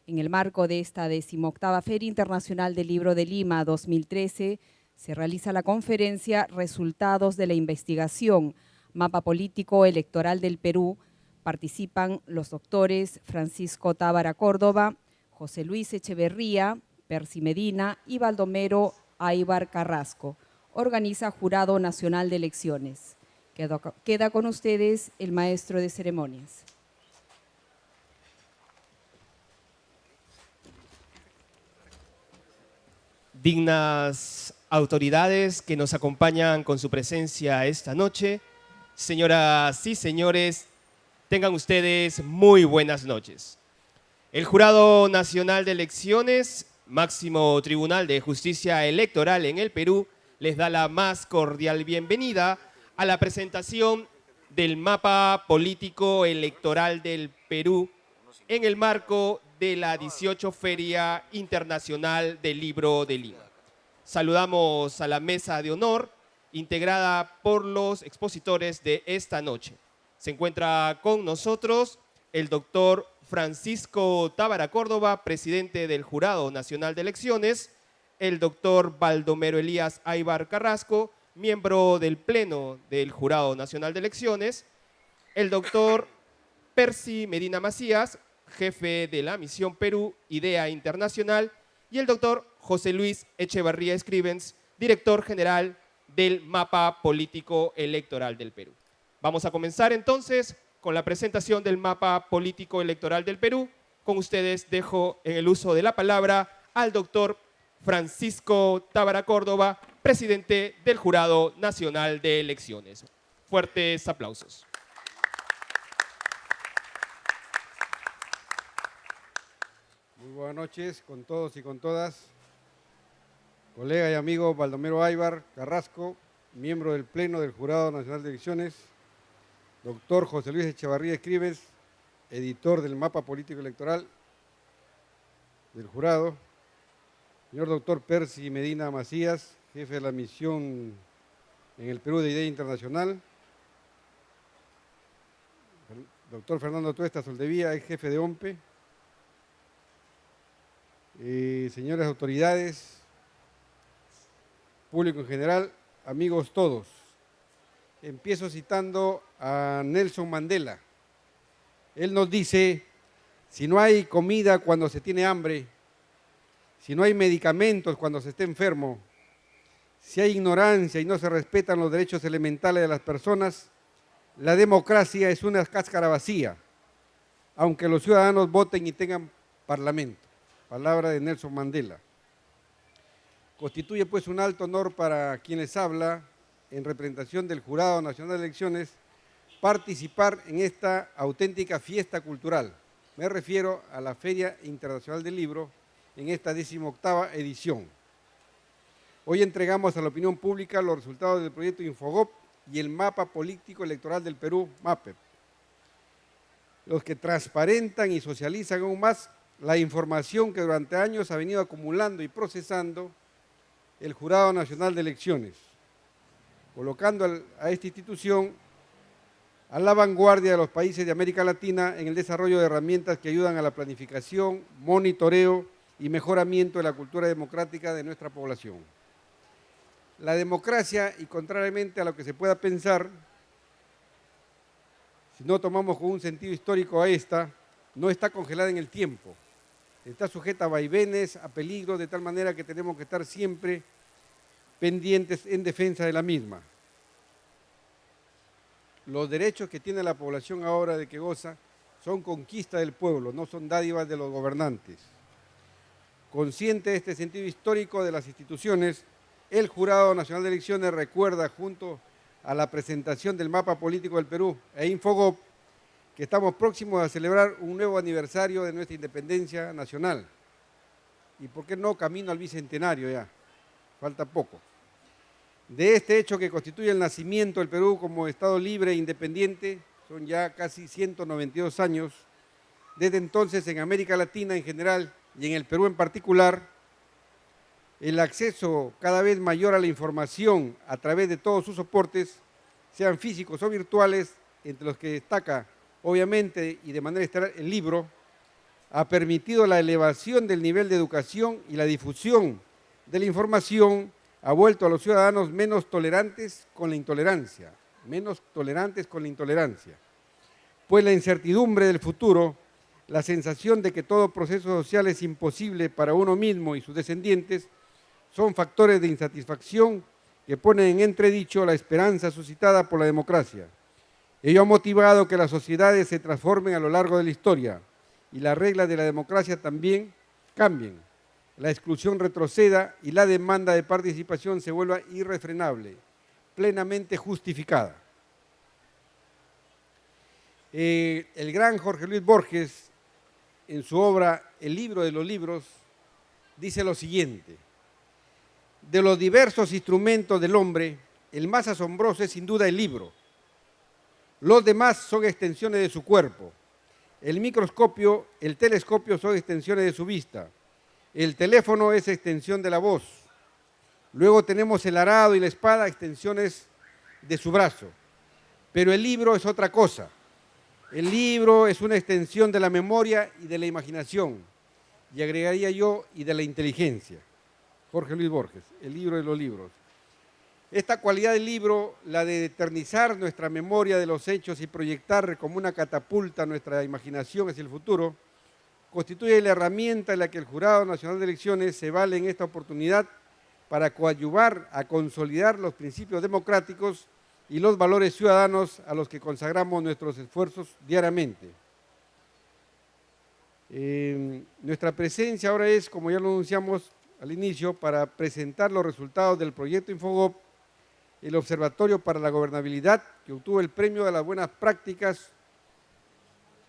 En el marco de esta 18ª Feria Internacional del Libro de Lima 2013, se realiza la conferencia Resultados de la Investigación, Mapa Político Electoral del Perú. Participan los doctores Francisco Tábara Córdoba, José Luis Echeverría, Percy Medina y Baldomero Aybar Carrasco. Organiza Jurado Nacional de Elecciones. Queda con ustedes el maestro de ceremonias. Dignas autoridades que nos acompañan con su presencia esta noche, señoras y señores, tengan ustedes muy buenas noches. El Jurado Nacional de Elecciones, máximo tribunal de justicia electoral en el Perú, les da la más cordial bienvenida a la presentación del mapa político electoral del Perú en el marco de la 18 Feria Internacional del Libro de Lima. Saludamos a la mesa de honor integrada por los expositores de esta noche. Se encuentra con nosotros el doctor Francisco Tábara Córdoba, presidente del Jurado Nacional de Elecciones, el doctor Baldomero Elías Aybar Carrasco, miembro del Pleno del Jurado Nacional de Elecciones, el doctor Percy Medina Macías, jefe de la Misión Perú, IDEA Internacional, y el doctor José Luis Echeverría Escrivens, director general del Mapa Político Electoral del Perú. Vamos a comenzar entonces con la presentación del Mapa Político Electoral del Perú. Con ustedes dejo en el uso de la palabra al doctor Francisco Tábara Córdoba, presidente del Jurado Nacional de Elecciones. Fuertes aplausos. Muy buenas noches con todos y con todas. Colega y amigo Baldomero Aybar Carrasco, miembro del Pleno del Jurado Nacional de Elecciones. Doctor José Luis Echeverría Escrivens, editor del Mapa Político Electoral del Jurado. Señor doctor Percy Medina Macías, jefe de la misión en el Perú de IDEA Internacional. Doctor Fernando Tuesta Soldevía, ex jefe de OMPE. Señoras autoridades, público en general, amigos todos. Empiezo citando a Nelson Mandela. Él nos dice, si no hay comida cuando se tiene hambre, si no hay medicamentos cuando se está enfermo, si hay ignorancia y no se respetan los derechos elementales de las personas, la democracia es una cáscara vacía, aunque los ciudadanos voten y tengan parlamento. Palabra de Nelson Mandela. Constituye pues un alto honor para quien les habla, en representación del Jurado Nacional de Elecciones, participar en esta auténtica fiesta cultural. Me refiero a la Feria Internacional del Libro en esta 18ª edición. Hoy entregamos a la opinión pública los resultados del proyecto Infogop y el Mapa Político Electoral del Perú, MAPEP, los que transparentan y socializan aún más la información que durante años ha venido acumulando y procesando el Jurado Nacional de Elecciones, colocando a esta institución a la vanguardia de los países de América Latina en el desarrollo de herramientas que ayudan a la planificación, monitoreo y mejoramiento de la cultura democrática de nuestra población. La democracia, y contrariamente a lo que se pueda pensar, si no tomamos con un sentido histórico a esta, no está congelada en el tiempo. Está sujeta a vaivenes, a peligros, de tal manera que tenemos que estar siempre pendientes en defensa de la misma. Los derechos que tiene la población ahora de que goza son conquista del pueblo, no son dádivas de los gobernantes. Consciente de este sentido histórico de las instituciones, el Jurado Nacional de Elecciones recuerda, junto a la presentación del Mapa Político del Perú e Infogop, que estamos próximos a celebrar un nuevo aniversario de nuestra independencia nacional. Y por qué no, camino al bicentenario ya, falta poco. De este hecho que constituye el nacimiento del Perú como Estado libre e independiente, son ya casi 192 años. Desde entonces, en América Latina en general y en el Perú en particular, el acceso cada vez mayor a la información a través de todos sus soportes, sean físicos o virtuales, entre los que destaca obviamente y de manera estelar el libro, ha permitido la elevación del nivel de educación y la difusión de la información, ha vuelto a los ciudadanos menos tolerantes con la intolerancia, pues la incertidumbre del futuro, la sensación de que todo proceso social es imposible para uno mismo y sus descendientes, son factores de insatisfacción que ponen en entredicho la esperanza suscitada por la democracia. Ello ha motivado que las sociedades se transformen a lo largo de la historia y las reglas de la democracia también cambien. La exclusión retroceda y la demanda de participación se vuelva irrefrenable, plenamente justificada. El gran Jorge Luis Borges, en su obra El libro de los libros, dice lo siguiente: de los diversos instrumentos del hombre, el más asombroso es sin duda el libro. Los demás son extensiones de su cuerpo. El microscopio, el telescopio son extensiones de su vista. El teléfono es extensión de la voz. Luego tenemos el arado y la espada, extensiones de su brazo. Pero el libro es otra cosa. El libro es una extensión de la memoria y de la imaginación. Y agregaría yo, y de la inteligencia. Jorge Luis Borges, El libro de los libros. Esta cualidad del libro, la de eternizar nuestra memoria de los hechos y proyectar como una catapulta nuestra imaginación hacia el futuro, constituye la herramienta en la que el Jurado Nacional de Elecciones se vale en esta oportunidad para coadyuvar a consolidar los principios democráticos y los valores ciudadanos a los que consagramos nuestros esfuerzos diariamente. Nuestra presencia ahora es, como ya lo anunciamos al inicio, para presentar los resultados del proyecto Infogop, el Observatorio para la Gobernabilidad, que obtuvo el premio de las buenas prácticas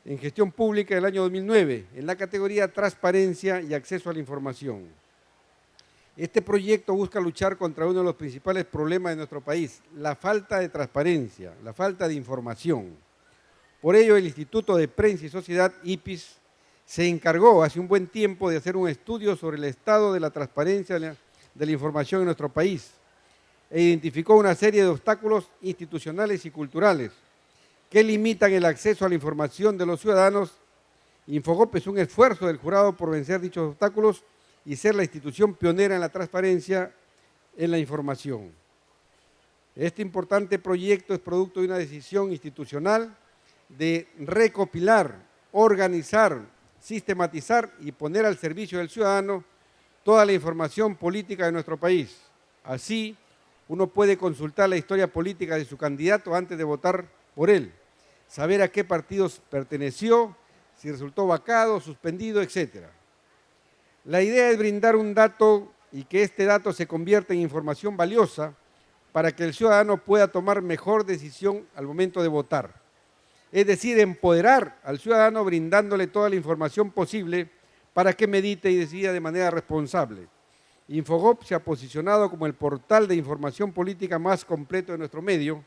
en gestión pública del año 2009, en la categoría Transparencia y Acceso a la Información. Este proyecto busca luchar contra uno de los principales problemas de nuestro país, la falta de transparencia, la falta de información. Por ello, el Instituto de Prensa y Sociedad, IPIS, se encargó hace un buen tiempo de hacer un estudio sobre el estado de la transparencia de la información en nuestro país e identificó una serie de obstáculos institucionales y culturales que limitan el acceso a la información de los ciudadanos. Infogop es un esfuerzo del jurado por vencer dichos obstáculos y ser la institución pionera en la transparencia en la información. Este importante proyecto es producto de una decisión institucional de recopilar, organizar, sistematizar y poner al servicio del ciudadano toda la información política de nuestro país. Así, uno puede consultar la historia política de su candidato antes de votar por él, saber a qué partidos perteneció, si resultó vacado, suspendido, etc. La idea es brindar un dato y que este dato se convierta en información valiosa para que el ciudadano pueda tomar mejor decisión al momento de votar. Es decir, empoderar al ciudadano brindándole toda la información posible para que medite y decida de manera responsable. Infogop se ha posicionado como el portal de información política más completo de nuestro medio,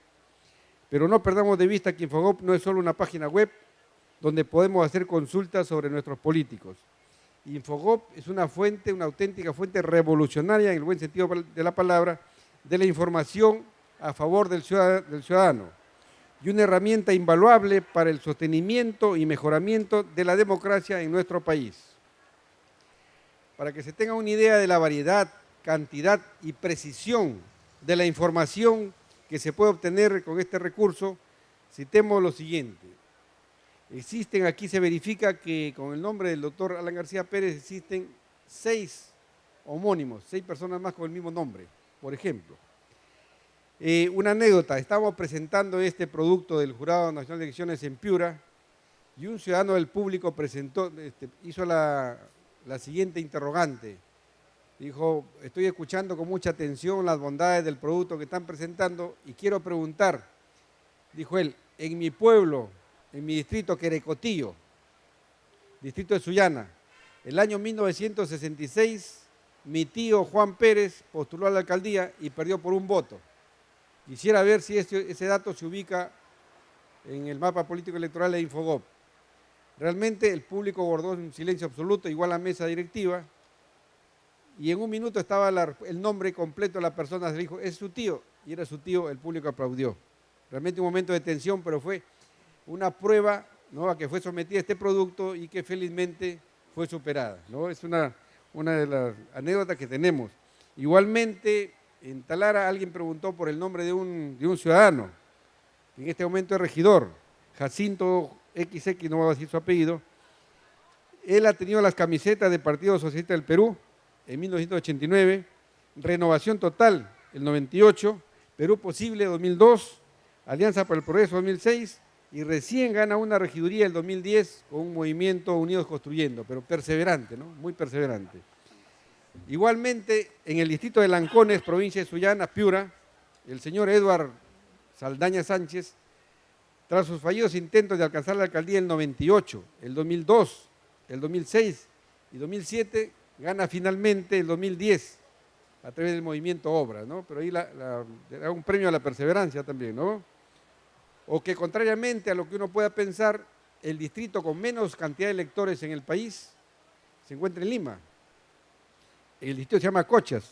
pero no perdamos de vista que Infogop no es solo una página web donde podemos hacer consultas sobre nuestros políticos. Infogop es una fuente, una auténtica fuente revolucionaria en el buen sentido de la palabra, de la información a favor del ciudadano y una herramienta invaluable para el sostenimiento y mejoramiento de la democracia en nuestro país. Para que se tenga una idea de la variedad, cantidad y precisión de la información que se puede obtener con este recurso, citemos lo siguiente. Existen, aquí se verifica que con el nombre del doctor Alan García Pérez existen 6 homónimos, 6 personas más con el mismo nombre, por ejemplo. Una anécdota, estábamos presentando este producto del Jurado Nacional de Elecciones en Piura y un ciudadano del público hizo la siguiente interrogante. Dijo, estoy escuchando con mucha atención las bondades del producto que están presentando y quiero preguntar, dijo él, en mi pueblo, en mi distrito Querecotillo, distrito de Sullana, el año 1966, mi tío Juan Pérez postuló a la alcaldía y perdió por un voto. Quisiera ver si ese dato se ubica en el mapa político electoral de Infogop. Realmente el público guardó un silencio absoluto, igual a la mesa directiva, y en un minuto estaba el nombre completo de la persona, se dijo, es su tío, y era su tío, el público aplaudió. Realmente un momento de tensión, pero fue una prueba ¿no?, a que fue sometida este producto y que felizmente fue superada, ¿no? Es una de las anécdotas que tenemos. Igualmente, en Talara alguien preguntó por el nombre de un ciudadano, que en este momento es regidor, Jacinto XX, no voy a decir su apellido. Él ha tenido las camisetas del Partido Socialista del Perú en 1989, Renovación Total el 98, Perú Posible 2002, Alianza para el Progreso 2006 y recién gana una regiduría el 2010 con un movimiento Unidos Construyendo, pero perseverante, ¿no? Muy perseverante. Igualmente, en el distrito de Lancones, provincia de Sullana, Piura, el señor Edward Saldaña Sánchez, tras sus fallidos intentos de alcanzar la alcaldía en el 98, el 2002, el 2006 y 2007, gana finalmente el 2010 a través del movimiento Obra, ¿no? Pero ahí da un premio a la perseverancia también, ¿no? O que contrariamente a lo que uno pueda pensar, el distrito con menos cantidad de electores en el país se encuentra en Lima. El distrito se llama Cochas,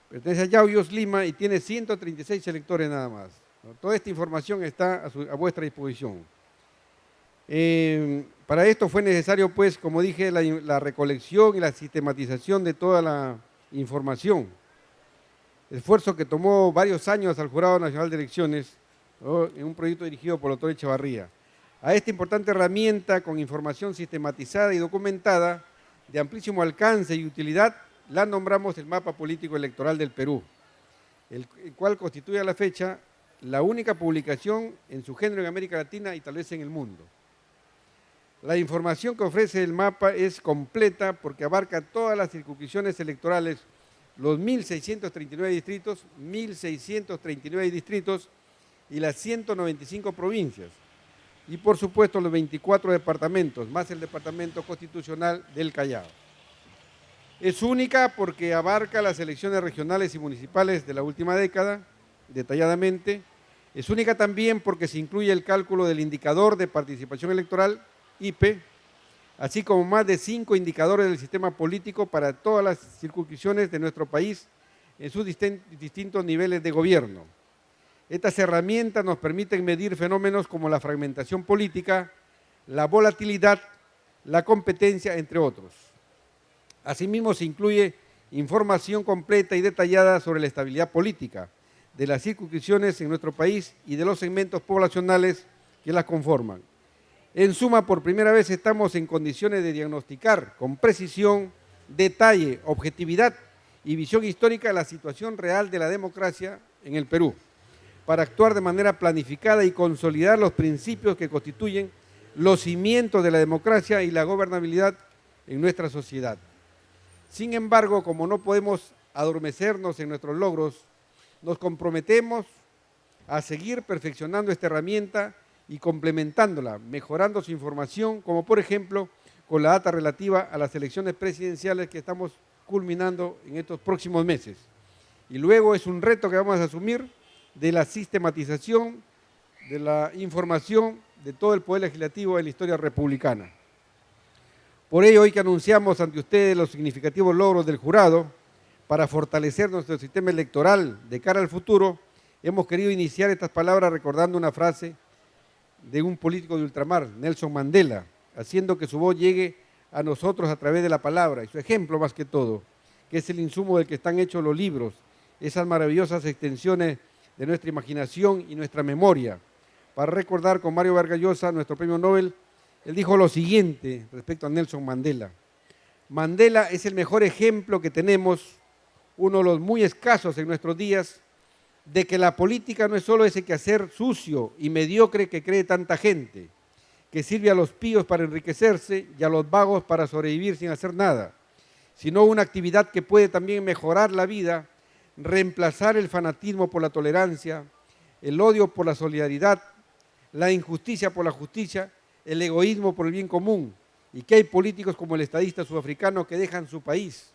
pertenece a Yauyos, Lima, y tiene 136 electores nada más, ¿no? Toda esta información está a vuestra disposición. Para esto fue necesario, pues, como dije, la recolección y la sistematización de toda la información. Esfuerzo que tomó varios años al Jurado Nacional de Elecciones, ¿no?, en un proyecto dirigido por el doctor Echevarría. A esta importante herramienta con información sistematizada y documentada de amplísimo alcance y utilidad, la nombramos el Mapa Político Electoral del Perú, el cual constituye a la fecha la única publicación en su género en América Latina y tal vez en el mundo. La información que ofrece el mapa es completa porque abarca todas las circunscripciones electorales, los 1.639 distritos y las 195 provincias, y por supuesto los 24 departamentos, más el departamento constitucional del Callao. Es única porque abarca las elecciones regionales y municipales de la última década, detalladamente. Es única también porque se incluye el cálculo del indicador de participación electoral, IPE, así como más de 5 indicadores del sistema político para todas las circunscripciones de nuestro país en sus distintos niveles de gobierno. Estas herramientas nos permiten medir fenómenos como la fragmentación política, la volatilidad, la competencia, entre otros. Asimismo, se incluye información completa y detallada sobre la estabilidad política de las circunscripciones en nuestro país y de los segmentos poblacionales que las conforman. En suma, por primera vez estamos en condiciones de diagnosticar con precisión, detalle, objetividad y visión histórica la situación real de la democracia en el Perú, para actuar de manera planificada y consolidar los principios que constituyen los cimientos de la democracia y la gobernabilidad en nuestra sociedad. Sin embargo, como no podemos adormecernos en nuestros logros, nos comprometemos a seguir perfeccionando esta herramienta y complementándola, mejorando su información, como por ejemplo con la data relativa a las elecciones presidenciales que estamos culminando en estos próximos meses. Y luego es un reto que vamos a asumir de la sistematización de la información de todo el Poder Legislativo en la historia republicana. Por ello, hoy que anunciamos ante ustedes los significativos logros del jurado para fortalecer nuestro sistema electoral de cara al futuro, hemos querido iniciar estas palabras recordando una frase de un político de ultramar, Nelson Mandela, haciendo que su voz llegue a nosotros a través de la palabra y su ejemplo más que todo, que es el insumo del que están hechos los libros, esas maravillosas extensiones de nuestra imaginación y nuestra memoria. Para recordar con Mario Vargas Llosa, nuestro premio Nobel, él dijo lo siguiente respecto a Nelson Mandela. Mandela es el mejor ejemplo que tenemos, uno de los muy escasos en nuestros días, de que la política no es solo ese quehacer sucio y mediocre que cree tanta gente, que sirve a los píos para enriquecerse y a los vagos para sobrevivir sin hacer nada, sino una actividad que puede también mejorar la vida, reemplazar el fanatismo por la tolerancia, el odio por la solidaridad, la injusticia por la justicia, el egoísmo por el bien común, y que hay políticos como el estadista sudafricano que dejan su país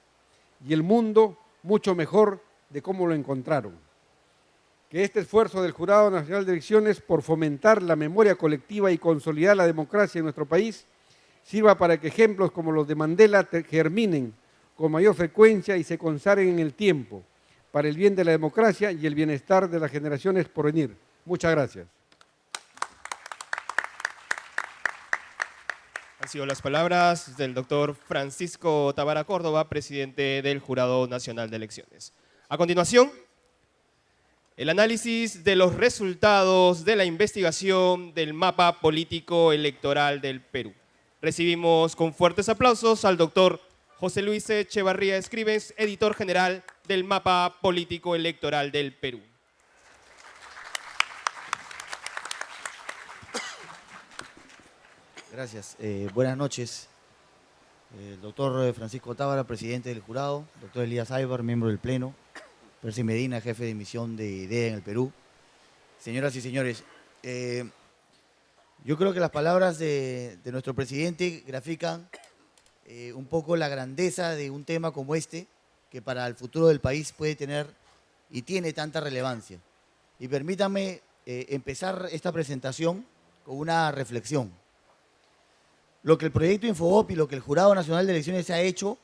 y el mundo mucho mejor de cómo lo encontraron. Que este esfuerzo del Jurado Nacional de Elecciones por fomentar la memoria colectiva y consolidar la democracia en nuestro país sirva para que ejemplos como los de Mandela germinen con mayor frecuencia y se consagren en el tiempo para el bien de la democracia y el bienestar de las generaciones por venir. Muchas gracias. Han sido las palabras del doctor Francisco Tábara Córdoba, presidente del Jurado Nacional de Elecciones. A continuación, el análisis de los resultados de la investigación del mapa político electoral del Perú. Recibimos con fuertes aplausos al doctor José Luis Echevarría Escribes, editor general del mapa político electoral del Perú. Gracias. Buenas noches. El doctor Francisco Tábara, presidente del jurado, doctor Elías Aybar, miembro del Pleno, Percy Medina, jefe de misión de IDEA en el Perú. Señoras y señores, yo creo que las palabras de nuestro presidente grafican un poco la grandeza de un tema como este, que para el futuro del país puede tener y tiene tanta relevancia. Y permítanme empezar esta presentación con una reflexión. Lo que el proyecto Infobop y lo que el Jurado Nacional de Elecciones ha hecho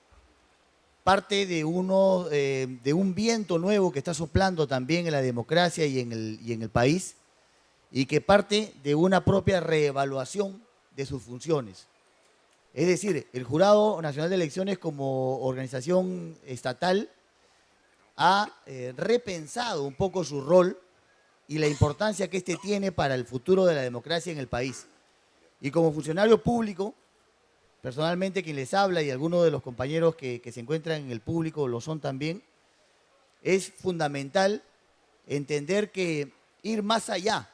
parte de un viento nuevo que está soplando también en la democracia y en el país, y que parte de una propia reevaluación de sus funciones. Es decir, el Jurado Nacional de Elecciones como organización estatal ha repensado un poco su rol y la importancia que éste tiene para el futuro de la democracia en el país. Y como funcionario público, personalmente quien les habla y algunos de los compañeros que se encuentran en el público lo son también, es fundamental entender que ir más allá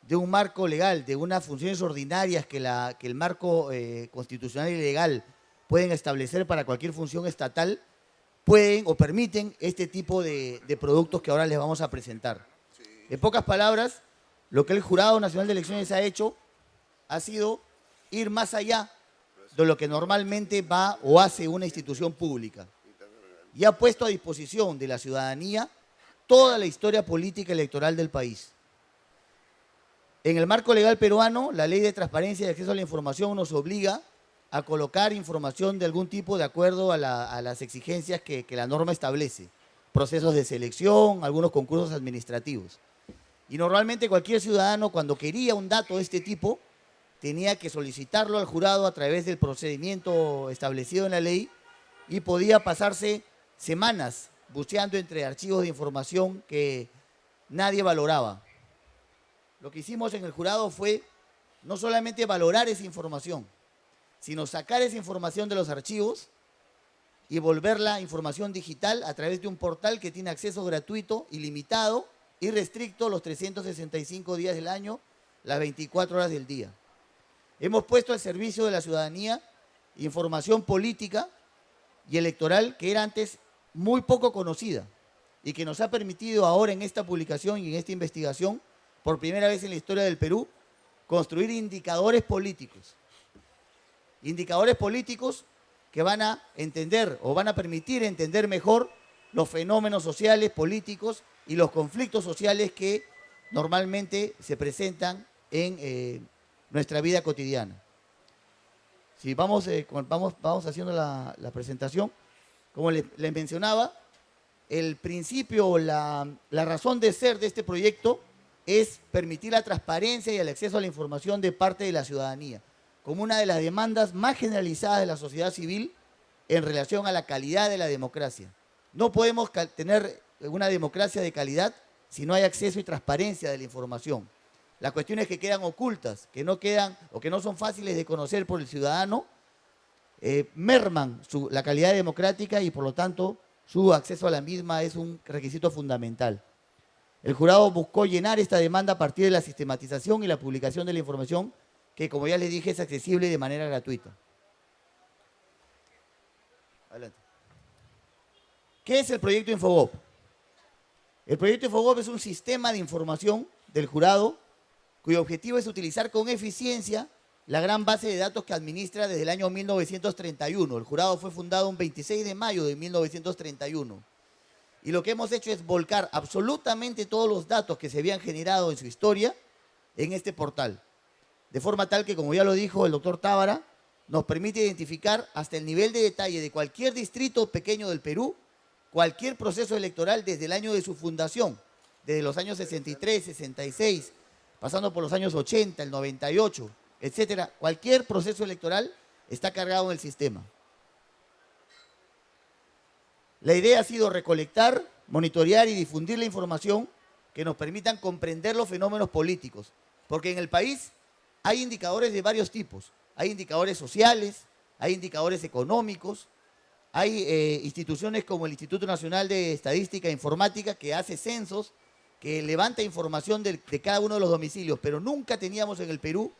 de un marco legal, de unas funciones ordinarias que el marco constitucional y legal pueden establecer para cualquier función estatal, pueden o permiten este tipo de productos que ahora les vamos a presentar. En pocas palabras, lo que el Jurado Nacional de Elecciones ha hecho ha sido ir más allá de lo que normalmente va o hace una institución pública, y ha puesto a disposición de la ciudadanía toda la historia política electoral del país. En el marco legal peruano, la Ley de Transparencia y Acceso a la Información nos obliga a colocar información de algún tipo de acuerdo a las exigencias que la norma establece, procesos de selección, algunos concursos administrativos. Y normalmente cualquier ciudadano, cuando quería un dato de este tipo, tenía que solicitarlo al jurado a través del procedimiento establecido en la ley, y podía pasarse semanas buceando entre archivos de información que nadie valoraba. Lo que hicimos en el jurado fue no solamente valorar esa información, sino sacar esa información de los archivos y volverla información digital a través de un portal que tiene acceso gratuito, ilimitado y restricto los 365 días del año, las 24 horas del día. Hemos puesto al servicio de la ciudadanía información política y electoral que era antes muy poco conocida y que nos ha permitido ahora en esta publicación y en esta investigación, por primera vez en la historia del Perú, construir indicadores políticos. Indicadores políticos que van a entender o van a permitir entender mejor los fenómenos sociales, políticos y los conflictos sociales que normalmente se presentan en nuestra vida cotidiana. Si vamos haciendo la presentación, como les mencionaba, el principio, la razón de ser de este proyecto es permitir la transparencia y el acceso a la información de parte de la ciudadanía, como una de las demandas más generalizadas de la sociedad civil en relación a la calidad de la democracia. No podemos tener una democracia de calidad si no hay acceso y transparencia de la información. Las cuestiones que quedan ocultas, que no quedan o que no son fáciles de conocer por el ciudadano, merman la calidad democrática y por lo tanto su acceso a la misma es un requisito fundamental. El jurado buscó llenar esta demanda a partir de la sistematización y la publicación de la información que, como ya les dije, es accesible de manera gratuita. Adelante. ¿Qué es el proyecto Infobop? El proyecto Infobop es un sistema de información del jurado cuyo objetivo es utilizar con eficiencia la gran base de datos que administra desde el año 1931. El jurado fue fundado un 26 de mayo de 1931. Y lo que hemos hecho es volcar absolutamente todos los datos que se habían generado en su historia en este portal. De forma tal que, como ya lo dijo el doctor Tábara, nos permite identificar hasta el nivel de detalle de cualquier distrito pequeño del Perú, cualquier proceso electoral desde el año de su fundación, desde los años 63, 66, pasando por los años 80, el 98, etcétera. Cualquier proceso electoral está cargado en el sistema. La idea ha sido recolectar, monitorear y difundir la información que nos permitan comprender los fenómenos políticos, porque en el país hay indicadores de varios tipos. Hay indicadores sociales, hay indicadores económicos, hay instituciones como el Instituto Nacional de Estadística e Informática que hace censos, que levanta información de cada uno de los domicilios, pero nunca teníamos en el Perú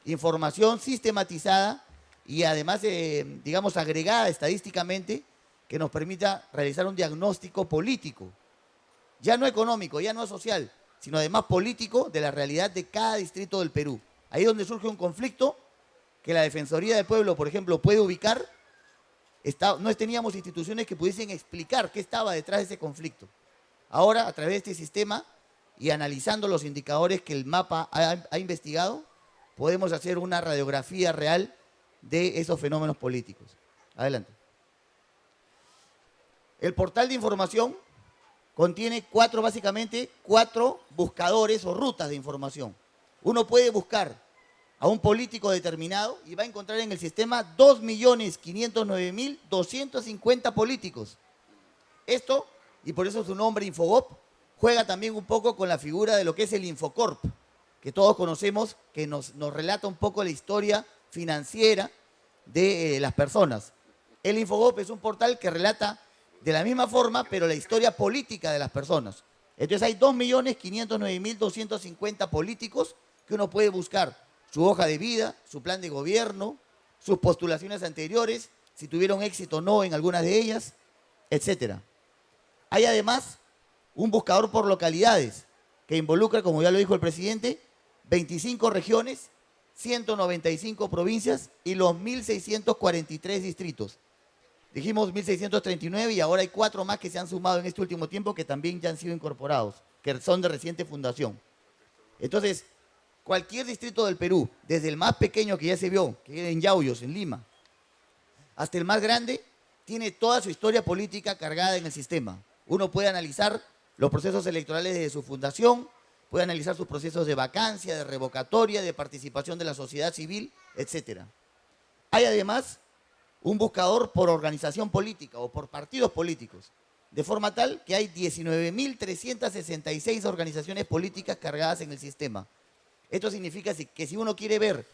información sistematizada y además, digamos, agregada estadísticamente que nos permita realizar un diagnóstico político, ya no económico, ya no social, sino además político de la realidad de cada distrito del Perú. Ahí es donde surge un conflicto que la Defensoría del Pueblo, por ejemplo, puede ubicar. No teníamos instituciones que pudiesen explicar qué estaba detrás de ese conflicto. Ahora, a través de este sistema y analizando los indicadores que el MAPA ha investigado, podemos hacer una radiografía real de esos fenómenos políticos. Adelante. El portal de información contiene básicamente cuatro buscadores o rutas de información. Uno puede buscar a un político determinado y va a encontrar en el sistema 2.509.250 políticos. Esto, y por eso su nombre Infogop, juega también un poco con la figura de lo que es el Infocorp, que todos conocemos, que nos relata un poco la historia financiera de las personas. El Infogop es un portal que relata de la misma forma, pero la historia política de las personas. Entonces hay 2.509.250 políticos que uno puede buscar su hoja de vida, su plan de gobierno, sus postulaciones anteriores, si tuvieron éxito o no en algunas de ellas, etc. Hay además un buscador por localidades que involucra, como ya lo dijo el presidente, 25 regiones, 195 provincias y los 1.643 distritos. Dijimos 1.639 y ahora hay 4 más que se han sumado en este último tiempo que también ya han sido incorporados, que son de reciente fundación. Entonces, cualquier distrito del Perú, desde el más pequeño que ya se vio, que es en Yauyos, en Lima, hasta el más grande, tiene toda su historia política cargada en el sistema. Uno puede analizar los procesos electorales desde su fundación, puede analizar sus procesos de vacancia, de revocatoria, de participación de la sociedad civil, etc. Hay además un buscador por organización política o por partidos políticos, de forma tal que hay 19.366 organizaciones políticas cargadas en el sistema. Esto significa que si uno quiere ver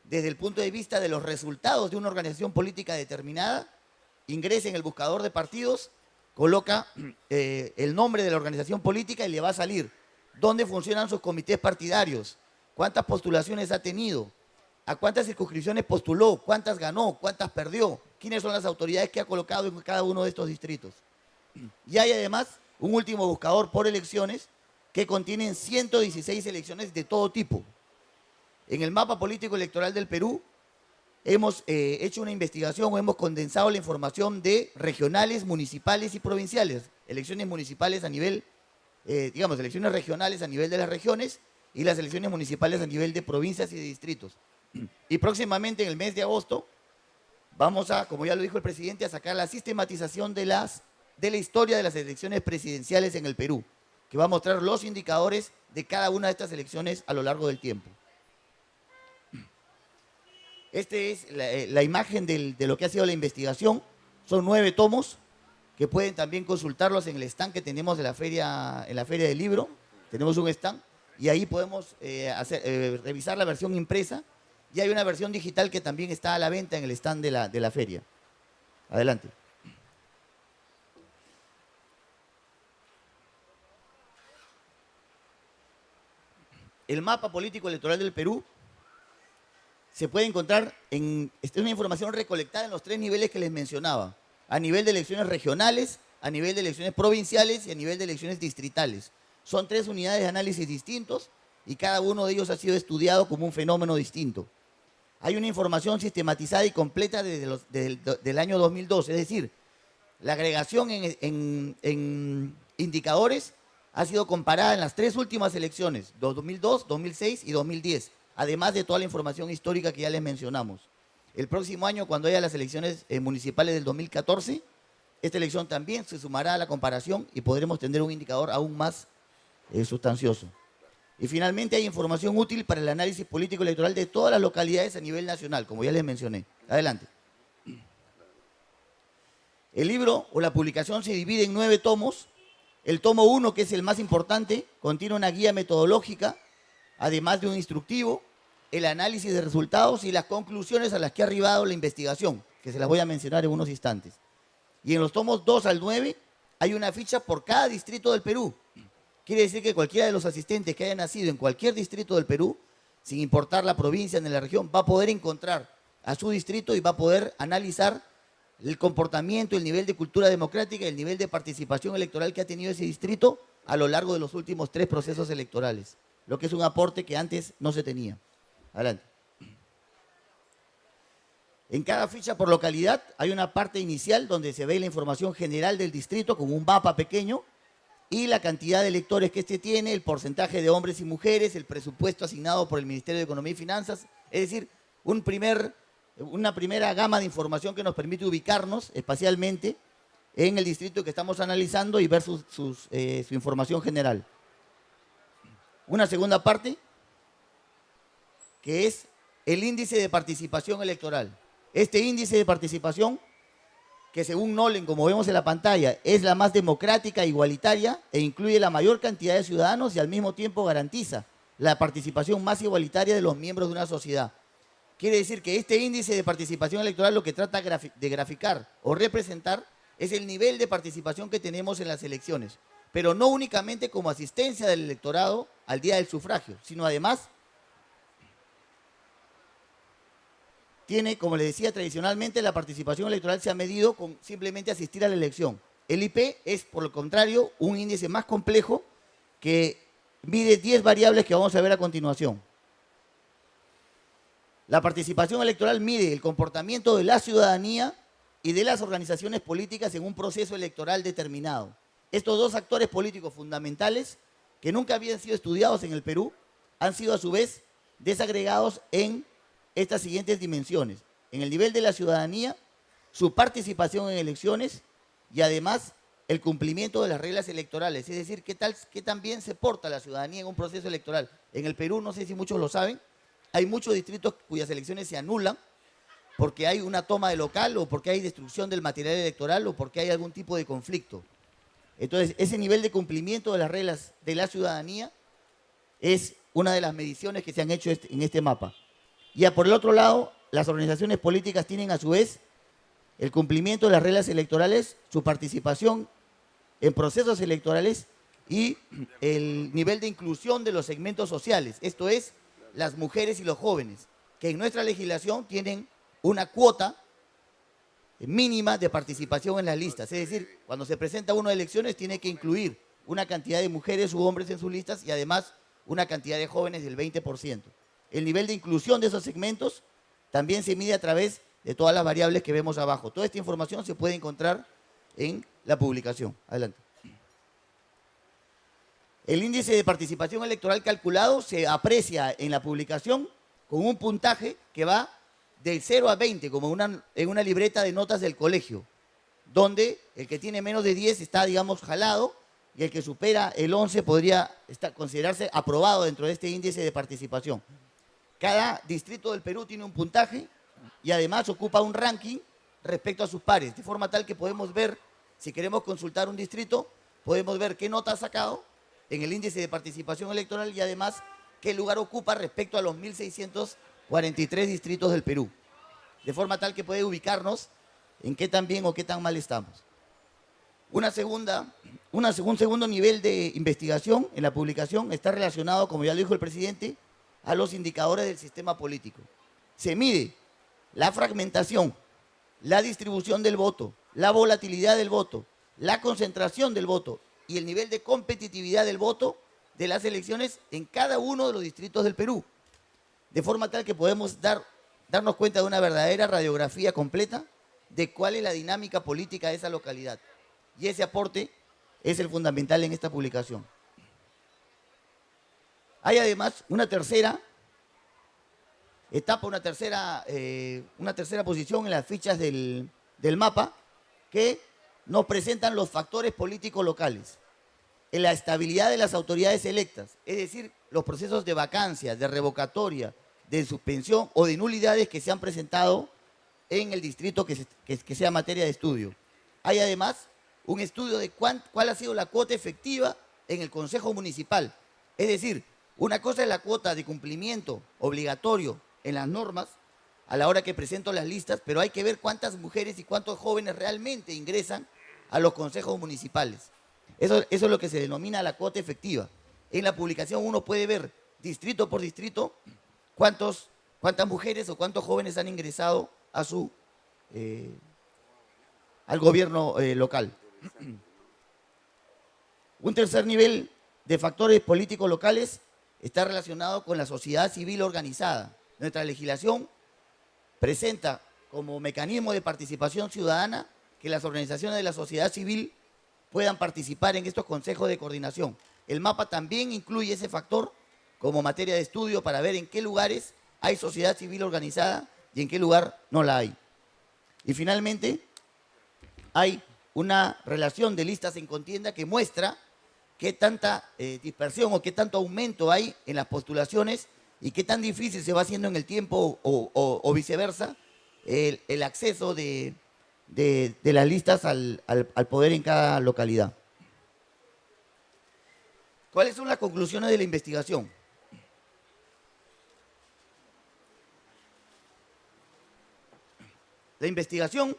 desde el punto de vista de los resultados de una organización política determinada, ingrese en el buscador de partidos, coloca el nombre de la organización política y le va a salir dónde funcionan sus comités partidarios, cuántas postulaciones ha tenido, a cuántas circunscripciones postuló, cuántas ganó, cuántas perdió, quiénes son las autoridades que ha colocado en cada uno de estos distritos. Y hay además un último buscador por elecciones que contienen 116 elecciones de todo tipo. En el mapa político electoral del Perú hemos hecho una investigación o hemos condensado la información de regionales, municipales y provinciales. Elecciones municipales a nivel, elecciones regionales a nivel de las regiones y las elecciones municipales a nivel de provincias y de distritos. Y próximamente, en el mes de agosto, vamos a, como ya lo dijo el presidente, a sacar la sistematización de la historia de las elecciones presidenciales en el Perú, que va a mostrar los indicadores de cada una de estas elecciones a lo largo del tiempo. Esta es la imagen de lo que ha sido la investigación. Son 9 tomos que pueden también consultarlos en el stand que tenemos en la feria del libro. Tenemos un stand y ahí podemos revisar la versión impresa. Y hay una versión digital que también está a la venta en el stand de la feria. Adelante. El mapa político electoral del Perú se puede encontrar es una información recolectada en los 3 niveles que les mencionaba. A nivel de elecciones regionales, a nivel de elecciones provinciales y a nivel de elecciones distritales. Son 3 unidades de análisis distintos y cada uno de ellos ha sido estudiado como un fenómeno distinto. Hay una información sistematizada y completa desde el año 2012, es decir, la agregación en indicadores ha sido comparada en las 3 últimas elecciones, 2002, 2006 y 2010, además de toda la información histórica que ya les mencionamos. El próximo año, cuando haya las elecciones municipales del 2014, esta elección también se sumará a la comparación y podremos tener un indicador aún más sustancioso. Y finalmente hay información útil para el análisis político electoral de todas las localidades a nivel nacional, como ya les mencioné. Adelante. El libro o la publicación se divide en 9 tomos. El tomo 1, que es el más importante, contiene una guía metodológica, además de un instructivo, el análisis de resultados y las conclusiones a las que ha arribado la investigación, que se las voy a mencionar en unos instantes. Y en los tomos 2 al 9 hay una ficha por cada distrito del Perú. Quiere decir que cualquiera de los asistentes que haya nacido en cualquier distrito del Perú, sin importar la provincia ni la región, va a poder encontrar a su distrito y va a poder analizar el comportamiento, el nivel de cultura democrática, el nivel de participación electoral que ha tenido ese distrito a lo largo de los últimos 3 procesos electorales, lo que es un aporte que antes no se tenía. Adelante. En cada ficha por localidad hay una parte inicial donde se ve la información general del distrito con un mapa pequeño y la cantidad de electores que este tiene, el porcentaje de hombres y mujeres, el presupuesto asignado por el Ministerio de Economía y Finanzas, es decir, una primera gama de información que nos permite ubicarnos espacialmente en el distrito que estamos analizando y ver su información general. Una segunda parte, que es el índice de participación electoral. Este índice de participación, que según Nolen, como vemos en la pantalla, es la más democrática e igualitaria e incluye la mayor cantidad de ciudadanos y al mismo tiempo garantiza la participación más igualitaria de los miembros de una sociedad. Quiere decir que este índice de participación electoral lo que trata de graficar o representar es el nivel de participación que tenemos en las elecciones, pero no únicamente como asistencia del electorado al día del sufragio, sino además tiene, como les decía, tradicionalmente la participación electoral se ha medido con simplemente asistir a la elección. El IP es, por lo contrario, un índice más complejo que mide 10 variables que vamos a ver a continuación. La participación electoral mide el comportamiento de la ciudadanía y de las organizaciones políticas en un proceso electoral determinado. Estos 2 actores políticos fundamentales, que nunca habían sido estudiados en el Perú, han sido a su vez desagregados en estas siguientes dimensiones: en el nivel de la ciudadanía, su participación en elecciones y además el cumplimiento de las reglas electorales, es decir, qué tan bien se porta la ciudadanía en un proceso electoral. En el Perú, no sé si muchos lo saben, hay muchos distritos cuyas elecciones se anulan porque hay una toma de local o porque hay destrucción del material electoral o porque hay algún tipo de conflicto. Entonces, ese nivel de cumplimiento de las reglas de la ciudadanía es una de las mediciones que se han hecho en este mapa. Y por el otro lado, las organizaciones políticas tienen a su vez el cumplimiento de las reglas electorales, su participación en procesos electorales y el nivel de inclusión de los segmentos sociales, esto es, las mujeres y los jóvenes, que en nuestra legislación tienen una cuota mínima de participación en las listas. Es decir, cuando se presenta uno de elecciones tiene que incluir una cantidad de mujeres u hombres en sus listas y además una cantidad de jóvenes del 20%. El nivel de inclusión de esos segmentos también se mide a través de todas las variables que vemos abajo. Toda esta información se puede encontrar en la publicación. Adelante. El índice de participación electoral calculado se aprecia en la publicación con un puntaje que va del 0 a 20, como en una libreta de notas del colegio, donde el que tiene menos de 10 está, digamos, jalado, y el que supera el 11 podría considerarse aprobado dentro de este índice de participación. Cada distrito del Perú tiene un puntaje y además ocupa un ranking respecto a sus pares, de forma tal que podemos ver, si queremos consultar un distrito, podemos ver qué nota ha sacado en el índice de participación electoral y además qué lugar ocupa respecto a los 1.643 distritos del Perú, de forma tal que puede ubicarnos en qué tan bien o qué tan mal estamos. Un segundo nivel de investigación en la publicación está relacionado, como ya lo dijo el presidente, a los indicadores del sistema político. Se mide la fragmentación, la distribución del voto, la volatilidad del voto, la concentración del voto y el nivel de competitividad del voto de las elecciones en cada uno de los distritos del Perú, de forma tal que podemos darnos cuenta de una verdadera radiografía completa de cuál es la dinámica política de esa localidad. Y ese aporte es el fundamental en esta publicación. Hay además una tercera etapa, una tercera posición en las fichas del mapa que nos presentan los factores políticos locales. en la estabilidad de las autoridades electas, es decir, los procesos de vacancia, de revocatoria, de suspensión o de nulidades que se han presentado en el distrito que sea materia de estudio. Hay además un estudio de cuál ha sido la cuota efectiva en el Consejo Municipal. Es decir, una cosa es la cuota de cumplimiento obligatorio en las normas a la hora que presento las listas, pero hay que ver cuántas mujeres y cuántos jóvenes realmente ingresan a los consejos municipales. Eso es lo que se denomina la cuota efectiva. En la publicación uno puede ver distrito por distrito cuántas mujeres o cuántos jóvenes han ingresado a al gobierno local. Un tercer nivel de factores políticos locales está relacionado con la sociedad civil organizada. Nuestra legislación presenta como mecanismo de participación ciudadana que las organizaciones de la sociedad civil puedan participar en estos consejos de coordinación. El mapa también incluye ese factor como materia de estudio para ver en qué lugares hay sociedad civil organizada y en qué lugar no la hay. Y finalmente, hay una relación de listas en contienda que muestra qué tanta dispersión o qué tanto aumento hay en las postulaciones y qué tan difícil se va haciendo en el tiempo o viceversa el acceso de las listas al poder en cada localidad. ¿Cuáles son las conclusiones de la investigación? La investigación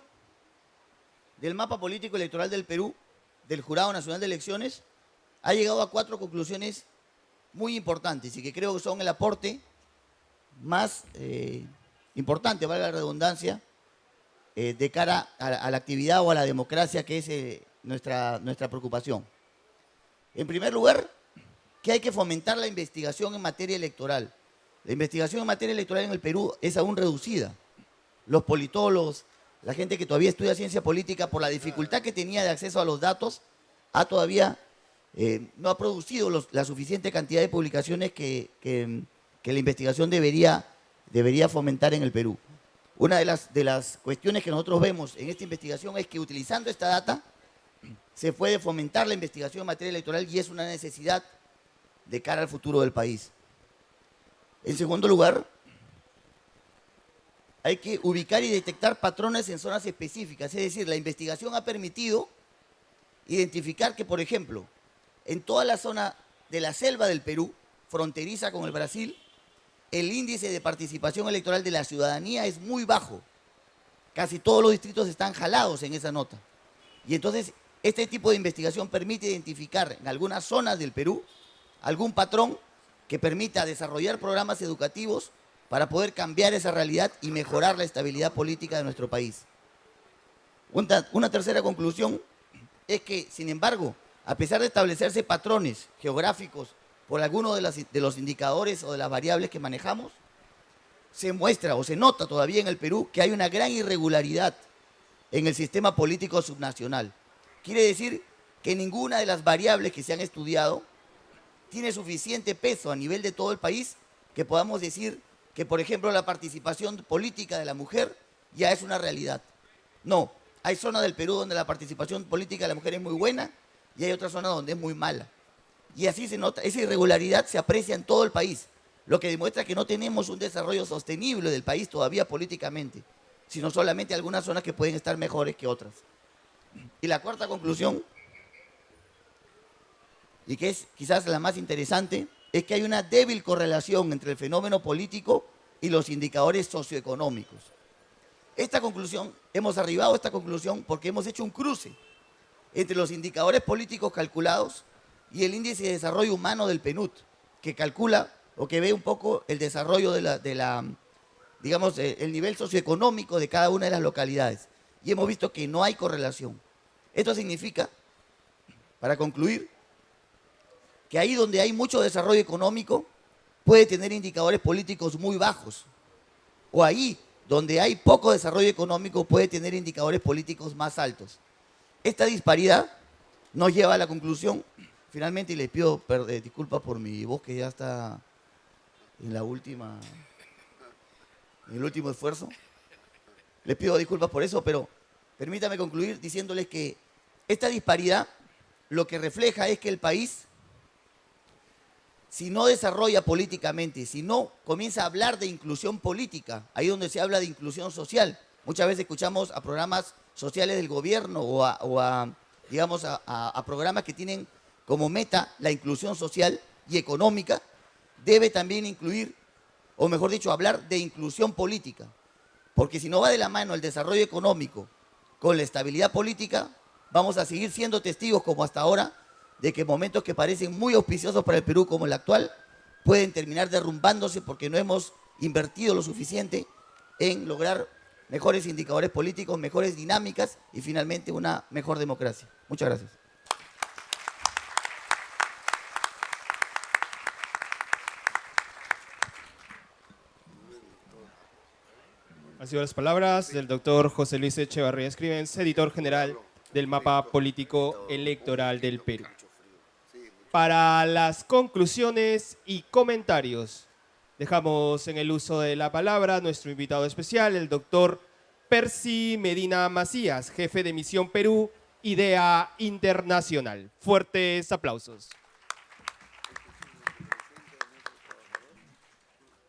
del mapa político electoral del Perú, del Jurado Nacional de Elecciones, ha llegado a 4 conclusiones muy importantes y que creo que son el aporte más importante, valga la redundancia, de cara a la actividad o a la democracia que es nuestra preocupación. En primer lugar, que hay que fomentar la investigación en materia electoral. La investigación en materia electoral en el Perú es aún reducida. Los politólogos, la gente que todavía estudia ciencia política, por la dificultad que tenía de acceso a los datos, no ha producido la suficiente cantidad de publicaciones que la investigación debería fomentar en el Perú. Una de las cuestiones que nosotros vemos en esta investigación es que utilizando esta data se puede fomentar la investigación en materia electoral y es una necesidad de cara al futuro del país. En segundo lugar, hay que ubicar y detectar patrones en zonas específicas, es decir, la investigación ha permitido identificar que, por ejemplo, en toda la zona de la selva del Perú, fronteriza con el Brasil, el índice de participación electoral de la ciudadanía es muy bajo. Casi todos los distritos están jalados en esa nota. Y entonces, este tipo de investigación permite identificar en algunas zonas del Perú algún patrón que permita desarrollar programas educativos para poder cambiar esa realidad y mejorar la estabilidad política de nuestro país. Una tercera conclusión es que, sin embargo, a pesar de establecerse patrones geográficos por algunos de los indicadores o de las variables que manejamos, se muestra o se nota todavía en el Perú que hay una gran irregularidad en el sistema político subnacional. Quiere decir que ninguna de las variables que se han estudiado tiene suficiente peso a nivel de todo el país que podamos decir que, por ejemplo, la participación política de la mujer ya es una realidad. No, hay zonas del Perú donde la participación política de la mujer es muy buena y hay otras zonas donde es muy mala. Y así se nota, esa irregularidad se aprecia en todo el país, lo que demuestra que no tenemos un desarrollo sostenible del país todavía políticamente, sino solamente algunas zonas que pueden estar mejores que otras. Y la cuarta conclusión, y que es quizás la más interesante, es que hay una débil correlación entre el fenómeno político y los indicadores socioeconómicos. Hemos arribado a esta conclusión porque hemos hecho un cruce entre los indicadores políticos calculados y el índice de desarrollo humano del PNUD, que calcula o que ve un poco el desarrollo digamos, el nivel socioeconómico de cada una de las localidades. Y hemos visto que no hay correlación. Esto significa, para concluir, que ahí donde hay mucho desarrollo económico puede tener indicadores políticos muy bajos, o ahí donde hay poco desarrollo económico puede tener indicadores políticos más altos. Esta disparidad nos lleva a la conclusión, finalmente, y les pido disculpas por mi voz que ya está en el último esfuerzo, les pido disculpas por eso, pero permítame concluir diciéndoles que esta disparidad lo que refleja es que el país, si no desarrolla políticamente, si no comienza a hablar de inclusión política, ahí donde se habla de inclusión social, muchas veces escuchamos a programas sociales del gobierno digamos, a programas que tienen como meta la inclusión social y económica, debe también incluir, o mejor dicho, hablar de inclusión política. Porque si no va de la mano el desarrollo económico con la estabilidad política, vamos a seguir siendo testigos, como hasta ahora, de que momentos que parecen muy auspiciosos para el Perú, como el actual, pueden terminar derrumbándose porque no hemos invertido lo suficiente en lograr mejores indicadores políticos, mejores dinámicas y finalmente una mejor democracia. Muchas gracias. Han sido las palabras del doctor José Luis Echevarría Escrivens, editor general del Mapa Político Electoral del Perú. Para las conclusiones y comentarios, dejamos en el uso de la palabra a nuestro invitado especial, el doctor Percy Medina Macías, jefe de Misión Perú, IDEA Internacional. Fuertes aplausos.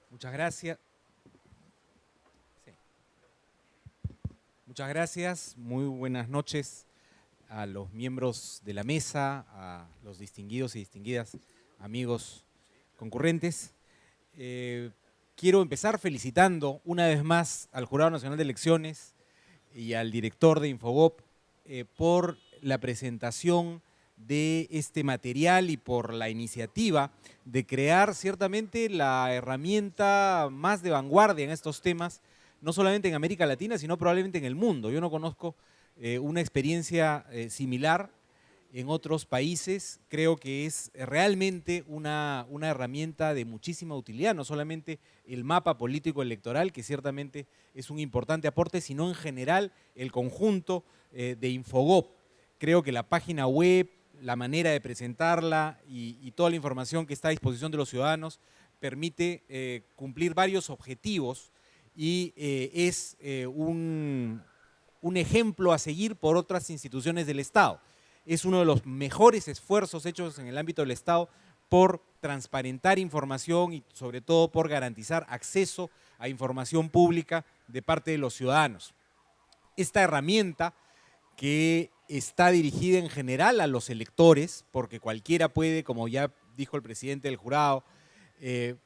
Muchas gracias. Muchas gracias, muy buenas noches a los miembros de la mesa, a los distinguidos y distinguidas amigos concurrentes. Quiero empezar felicitando una vez más al Jurado Nacional de Elecciones y al director de Infogop por la presentación de este material y por la iniciativa de crear ciertamente la herramienta más de vanguardia en estos temas, no solamente en América Latina, sino probablemente en el mundo. Yo no conozco una experiencia similar en otros países. Creo que es realmente una herramienta de muchísima utilidad, no solamente el mapa político electoral, que ciertamente es un importante aporte, sino en general el conjunto de Infogop. Creo que la página web, la manera de presentarla y toda la información que está a disposición de los ciudadanos permite cumplir varios objetivos y es un ejemplo a seguir por otras instituciones del Estado. Es uno de los mejores esfuerzos hechos en el ámbito del Estado por transparentar información y sobre todo por garantizar acceso a información pública de parte de los ciudadanos. Esta herramienta, que está dirigida en general a los electores, porque cualquiera puede, como ya dijo el presidente del jurado,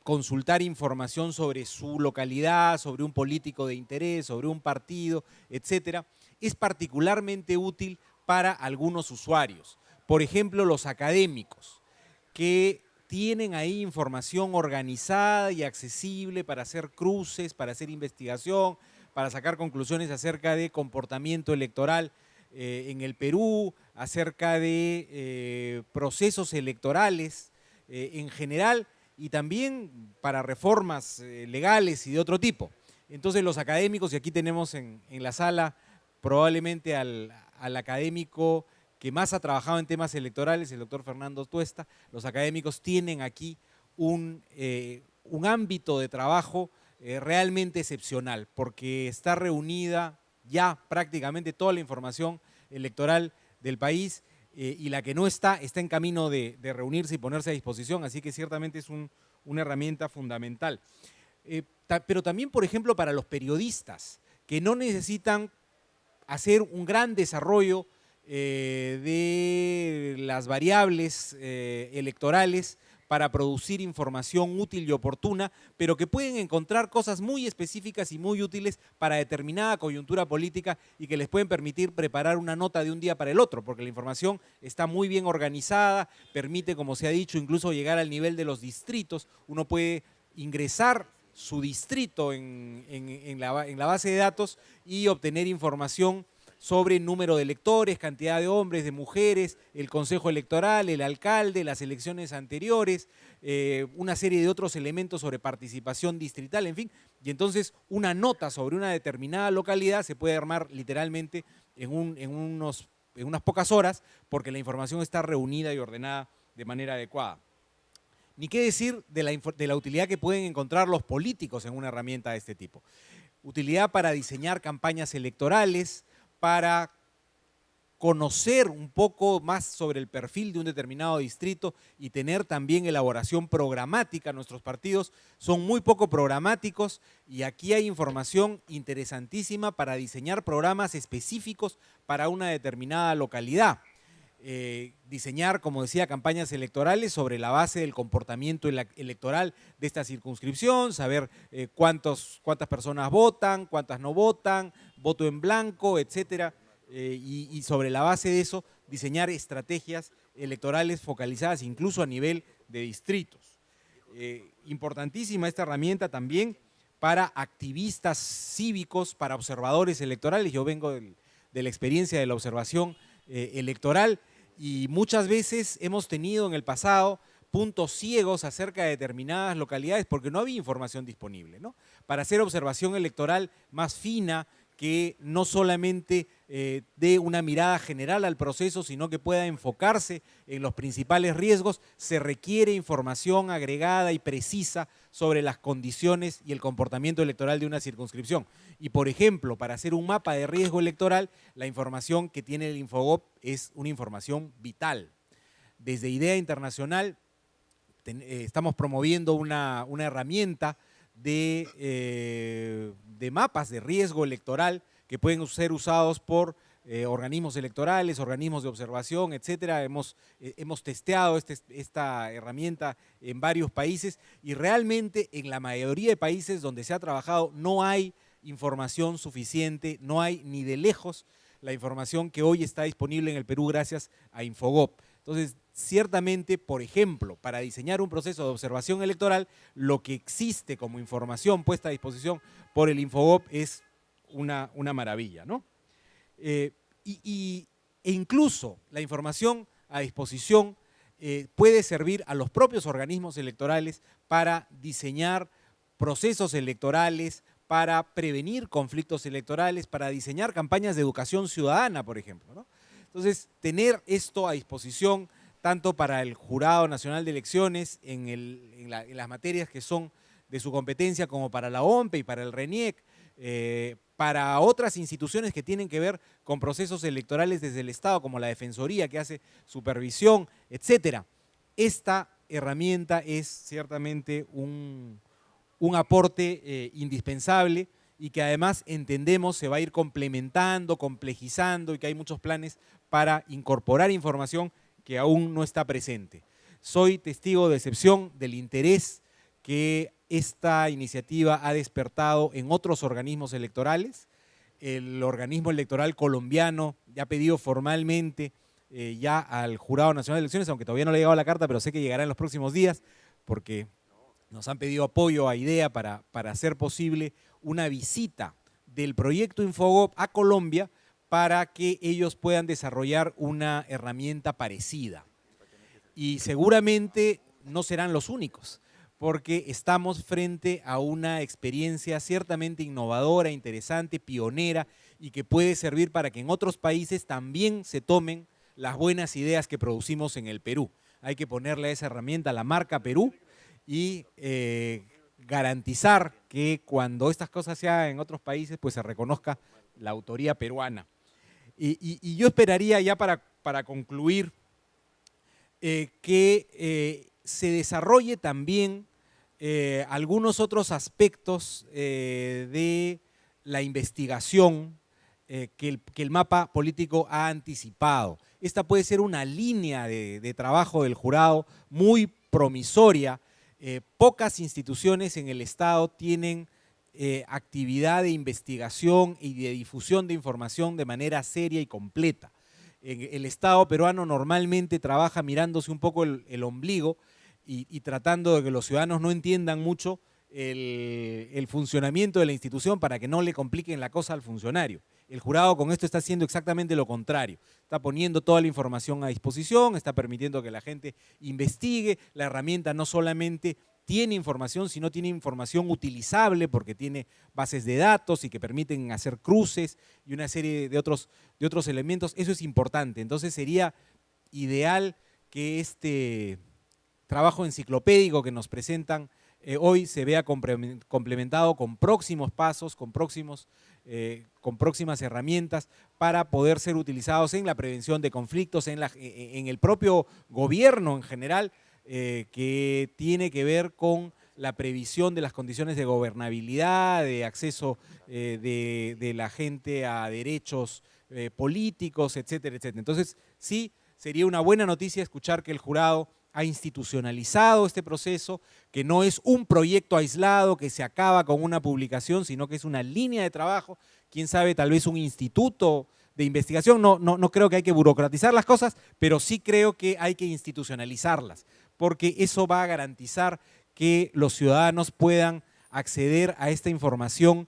consultar información sobre su localidad, sobre un político de interés, sobre un partido, etcétera, es particularmente útil para algunos usuarios. Por ejemplo, los académicos, que tienen ahí información organizada y accesible para hacer cruces, para hacer investigación, para sacar conclusiones acerca de comportamiento electoral en el Perú, acerca de procesos electorales en general, y también para reformas legales y de otro tipo. Entonces los académicos, y aquí tenemos en la sala probablemente al académico que más ha trabajado en temas electorales, el doctor Fernando Tuesta, los académicos tienen aquí un ámbito de trabajo realmente excepcional, porque está reunida ya prácticamente toda la información electoral del país, y la que no está en camino de reunirse y ponerse a disposición, así que ciertamente es una herramienta fundamental. Pero también, por ejemplo, para los periodistas, que no necesitan hacer un gran desarrollo de las variables electorales para producir información útil y oportuna, pero que pueden encontrar cosas muy específicas y muy útiles para determinada coyuntura política y que les pueden permitir preparar una nota de un día para el otro, porque la información está muy bien organizada, permite, como se ha dicho, incluso llegar al nivel de los distritos. Uno puede ingresar su distrito en la base de datos y obtener información sobre número de electores, cantidad de hombres, de mujeres, el consejo electoral, el alcalde, las elecciones anteriores, una serie de otros elementos sobre participación distrital, en fin. Y entonces una nota sobre una determinada localidad se puede armar literalmente en unas pocas horas, porque la información está reunida y ordenada de manera adecuada. Ni qué decir de la utilidad que pueden encontrar los políticos en una herramienta de este tipo. Utilidad para diseñar campañas electorales, para conocer un poco más sobre el perfil de un determinado distrito y tener también elaboración programática. Nuestros partidos son muy poco programáticos y aquí hay información interesantísima para diseñar programas específicos para una determinada localidad. Diseñar, como decía, campañas electorales sobre la base del comportamiento electoral de esta circunscripción, saber cuántas personas votan, cuántas no votan, voto en blanco, etcétera. Y sobre la base de eso diseñar estrategias electorales focalizadas incluso a nivel de distritos. Importantísima esta herramienta también para activistas cívicos, para observadores electorales. Yo vengo de la experiencia de la observación electoral y muchas veces hemos tenido en el pasado puntos ciegos acerca de determinadas localidades porque no había información disponible, ¿no? Para hacer observación electoral más fina, que no solamente dé una mirada general al proceso, sino que pueda enfocarse en los principales riesgos, se requiere información agregada y precisa sobre las condiciones y el comportamiento electoral de una circunscripción. Y, por ejemplo, para hacer un mapa de riesgo electoral, la información que tiene el Infogop es una información vital. Desde IDEA Internacional estamos promoviendo una herramienta de mapas de riesgo electoral que pueden ser usados por organismos electorales, organismos de observación, etcétera. Hemos testeado esta herramienta en varios países y realmente en la mayoría de países donde se ha trabajado no hay información suficiente, no hay ni de lejos la información que hoy está disponible en el Perú gracias a Infogop. Entonces, ciertamente, por ejemplo, para diseñar un proceso de observación electoral, lo que existe como información puesta a disposición por el Infogop es una maravilla, ¿no? E incluso la información a disposición puede servir a los propios organismos electorales para diseñar procesos electorales, para prevenir conflictos electorales, para diseñar campañas de educación ciudadana, por ejemplo, ¿no? Entonces, tener esto a disposición tanto para el Jurado Nacional de Elecciones en las materias que son de su competencia, como para la OMPE y para el RENIEC, para otras instituciones que tienen que ver con procesos electorales desde el Estado, como la Defensoría, que hace supervisión, etcétera. Esta herramienta es ciertamente un aporte indispensable y que además entendemos se va a ir complementando, complejizando y que hay muchos planes para incorporar información que aún no está presente. Soy testigo de excepción del interés que esta iniciativa ha despertado en otros organismos electorales. El organismo electoral colombiano ya ha pedido formalmente ya al Jurado Nacional de Elecciones, aunque todavía no le ha llegado la carta, pero sé que llegará en los próximos días, porque nos han pedido apoyo a IDEA para hacer posible una visita del proyecto Infogop a Colombia para que ellos puedan desarrollar una herramienta parecida. Y seguramente no serán los únicos, porque estamos frente a una experiencia ciertamente innovadora, interesante, pionera y que puede servir para que en otros países también se tomen las buenas ideas que producimos en el Perú. Hay que ponerle a esa herramienta la marca Perú y garantizar que cuando estas cosas se hagan en otros países, pues se reconozca la autoría peruana. Y yo esperaría ya para concluir que se desarrolle también algunos otros aspectos de la investigación que el mapa político ha anticipado. Esta puede ser una línea de trabajo del jurado muy promisoria. Pocas instituciones en el Estado tienen actividad de investigación y de difusión de información de manera seria y completa. El Estado peruano normalmente trabaja mirándose un poco el ombligo y tratando de que los ciudadanos no entiendan mucho el funcionamiento de la institución para que no le compliquen la cosa al funcionario. El jurado con esto está haciendo exactamente lo contrario. Está poniendo toda la información a disposición, está permitiendo que la gente investigue. La herramienta no solamente tiene información, sino tiene información utilizable porque tiene bases de datos y que permiten hacer cruces y una serie de otros elementos. Eso es importante. Entonces sería ideal que este trabajo enciclopédico que nos presentan hoy se vea complementado con próximos pasos, con próximos con próximas herramientas para poder ser utilizados en la prevención de conflictos, en el propio gobierno en general, que tiene que ver con la previsión de las condiciones de gobernabilidad, de acceso de la gente a derechos políticos, etcétera, etcétera. Entonces, sí, sería una buena noticia escuchar que el jurado ha institucionalizado este proceso, que no es un proyecto aislado que se acaba con una publicación, sino que es una línea de trabajo, quién sabe, tal vez un instituto de investigación. No creo que hay que burocratizar las cosas, pero sí creo que hay que institucionalizarlas, porque eso va a garantizar que los ciudadanos puedan acceder a esta información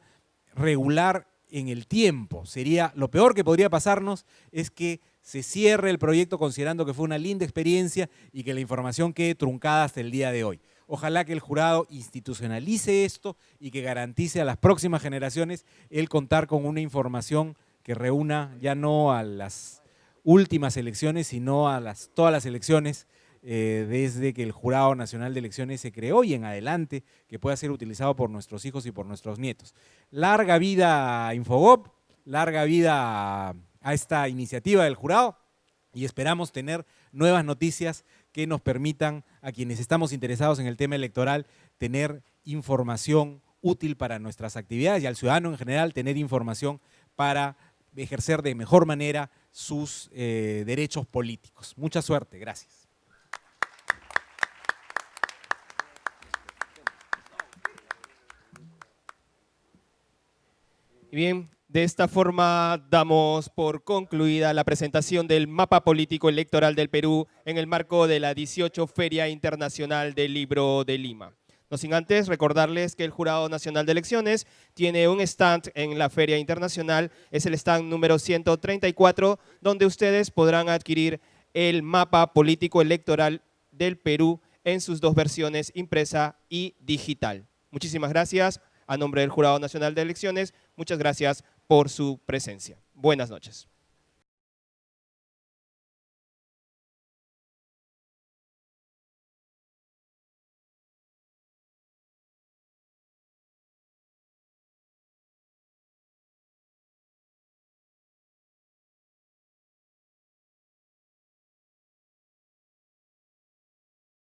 regular en el tiempo. Sería, lo peor que podría pasarnos es que se cierre el proyecto considerando que fue una linda experiencia y que la información quede truncada hasta el día de hoy. Ojalá que el jurado institucionalice esto y que garantice a las próximas generaciones el contar con una información que reúna ya no a las últimas elecciones, sino a todas las elecciones desde que el Jurado Nacional de Elecciones se creó y en adelante, que pueda ser utilizado por nuestros hijos y por nuestros nietos. Larga vida a Infogop, larga vida a esta iniciativa del jurado y esperamos tener nuevas noticias que nos permitan a quienes estamos interesados en el tema electoral tener información útil para nuestras actividades y al ciudadano en general tener información para ejercer de mejor manera sus derechos políticos. Mucha suerte, gracias. Bien, de esta forma damos por concluida la presentación del Mapa Político Electoral del Perú en el marco de la 18 Feria Internacional del Libro de Lima. No sin antes recordarles que el Jurado Nacional de Elecciones tiene un stand en la Feria Internacional, es el stand número 134, donde ustedes podrán adquirir el Mapa Político Electoral del Perú en sus dos versiones, impresa y digital. Muchísimas gracias. A nombre del Jurado Nacional de Elecciones, muchas gracias por su presencia. Buenas noches.